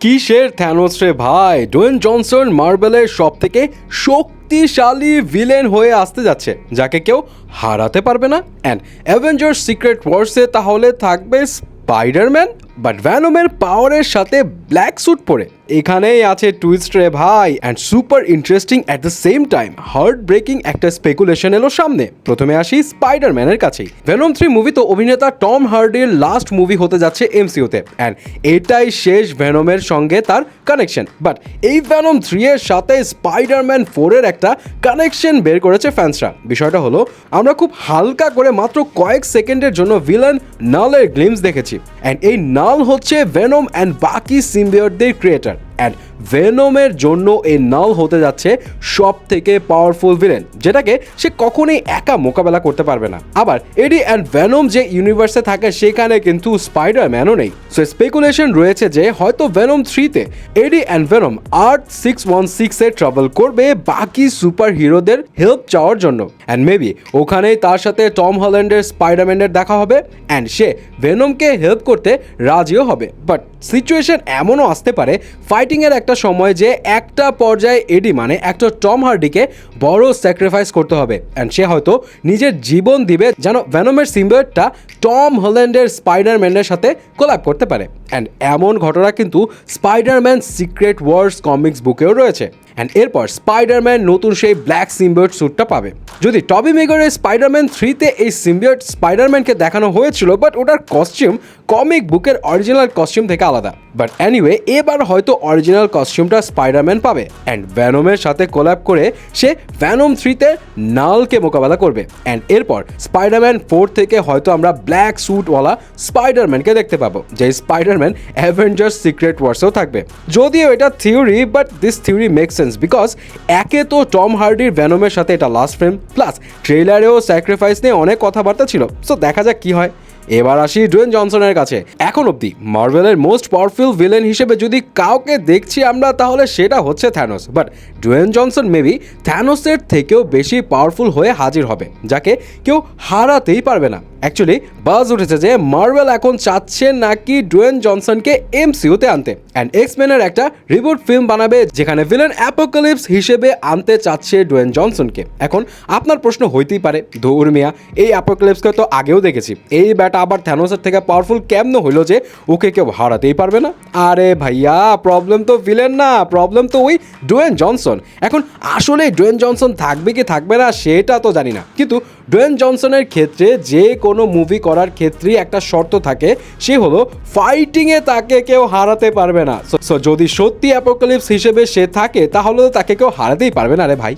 কিসের থ্যানোস রে ভাই? ডোয়েন জনসন মার্বেলের সব থেকে শক্তিশালী ভিলেন হয়ে আসতে যাচ্ছে, যাকে কেউ হারাতে পারবে না। অ্যান্ড অ্যাভেঞ্জার্স সিক্রেট ওয়ার্সে তাহলে থাকবে স্পাইডারম্যান, বাট ভ্যানমের পাওয়ারের সাথে ব্ল্যাক স্যুট পরে। এখানেই আছে টুইস্ট রে ভাই, and super interesting at the same time heart breaking একটা স্পেকুলেশন এলো সামনে। প্রথমে আসি স্পাইডারম্যানের কাছেই। ভেনম 3 মুভি তো অভিনেতা টম হার্ডির লাস্ট মুভি হতে যাচ্ছে এমসিইউতে, অ্যান্ড এটাই শেষ ভেনমের সঙ্গে তার কানেকশন। বাট এই ভেনম 3 এর সাথে স্পাইডারম্যান 4 এর একটা কানেকশন বের করেছে ফ্যান্সরা। বিষয়টা হলো, আমরা খুব হালকা করে মাত্র কয়েক সেকেন্ডের জন্য ভিলেন নালের গ্লিমস দেখেছি, অ্যান্ড এই নাল হচ্ছে ভেনম অ্যান্ড বাকি সিম্বিয়টদের ক্রিয়েটার। অ্যান্ড ভেনমের জন্য এই নাল হতে যাচ্ছে সব থেকে পাওয়ারফুল ভিলেন, যেটাকে সে কখনোই একা মোকাবেলা করতে পারবে না। আবার এডি অ্যান্ড ভেনম যে ইউনিভার্সে থাকে সেখানে কিন্তু স্পাইডারম্যানও নেই। সো স্পেকুলেশন রয়েছে যে হয়তো ভেনম 3-তে এডি অ্যান্ড ভেনম আর্থ 616-এ ট্রাভেল করবে বাকি সুপার হিরোদের হেল্প চাওয়ার জন্য। অ্যান্ড মেবি ওখানেই তার সাথে টম হল্যান্ডের স্পাইডারম্যানের দেখা হবে, অ্যান্ড সে ভেনমকে হেল্প করতে রাজিও হবে। বাট সিচুয়েশন এমনও আসতে পারে ফাইটিংয়ের একটা সময় যে একটা পর্যায়ে এডি মানে একটা টম হার্ডিকে বড় স্যাক্রিফাইস করতে হবে, অ্যান্ড সে হয়তো নিজের জীবন দিবে যেন ভেনমের সিম্বিয়টটা টম হল্যান্ডের স্পাইডারম্যানের সাথে কোল্যাব করতে পারে। অ্যান্ড এমন ঘটনা কিন্তু স্পাইডারম্যান সিক্রেট ওয়ার্স কমিক্স বুকেও রয়েছে। অ্যান্ড এরপর স্পাইডারম্যান নতুন সেই ব্ল্যাক সিম্বিয়ট স্যুটটা পাবে। যদি টবি মেগারের স্পাইডারম্যান 3-তে এই সিম্বিয়ট স্পাইডারম্যানকে দেখানো হয়েছিল, বাট ওটার কস্টিউম কমিক বুকের অরিজিনাল কস্টিউম থেকে আলাদা। বাট এনিওয়ে এবার হয়তো অরিজিনাল কস্টিউমটা স্পাইডারম্যান পাবে, অ্যান্ড ভ্যানমের সাথে কোল্যাব করে সে ভ্যানম 3-তে নালকে মোকাবেলা করবে। অ্যান্ড এরপর স্পাইডারম্যান 4 থেকে হয়তো আমরা ব্ল্যাক স্যুটওয়ালা স্পাইডারম্যানকে দেখতে পাবো, যে স্পাইডারম্যান অ্যাভেঞ্জার্স সিক্রেট ওয়ার্সেও থাকবে। যদিও এটা theory, but this theory makes sense because একে তো টম হার্ডির ভ্যানমের সাথে এটা লাস্ট ফিল্ম, প্লাস ট্রেলারেও স্যাক্রিফাইস নিয়ে অনেক কথাবার্তা ছিল। সো দেখা যাক কি হয়। এবার আসি ডুয়েন জনসনের কাছে। এখন অবধি মার্ভেলের মোস্ট পাওয়ারফুল ভিলেন হিসেবে যদি কাউকে দেখছি আমরা, তাহলে সেটা হচ্ছে Thanos. But Dwayne Johnson maybe থ্যানোসের থেকেও বেশি পাওয়ারফুল হয়ে হাজির হবে, যাকে কেউ হারাতেই পারবে না। অ্যাকচুয়ালি বাজ উঠেছে যে মার্ভেল এখন চাচ্ছে নাকি ডুয়েন জনসনকে এমসিইউতে আনতে, অ্যান্ড এক্স-মেনের একটা রিবুট ফিল্ম বানাবে যেখানে ভিলেন অ্যাপোকালিপস হিসেবে আনতে চাচ্ছে ডুয়েন জনসনকে। এখন আপনার প্রশ্ন হইতেই পারে, ধুর মিয়া, এই অ্যাপোকালিপসকে তো আগেও দেখেছি, এই ব্যাটা আবার থ্যানোসের থেকে পাওয়ারফুল কেমন হইলো যে ওকে কেউ হারাতেই পারবে না? আরে ভাইয়া, প্রবলেম তো ভিলেন না, প্রবলেম তো ওই ডুয়েন জনসন। এখন আসলে ডুয়েন জনসন থাকবে কি থাকবে না সেটা তো জানি না, কিন্তু ডুয়েন জনসনের ক্ষেত্রে যে কোনো মুভি করার ক্ষেত্রেই একটা শর্ত থাকে, সে হলো ফাইটিংয়ে তাকে কেউ হারাতে পারবে না। সো যদি সত্যি অ্যাপোকালিপস হিসেবে সে থাকে, তাহলে তো তাকে কেউ হারাতেই পারবে না রে ভাই।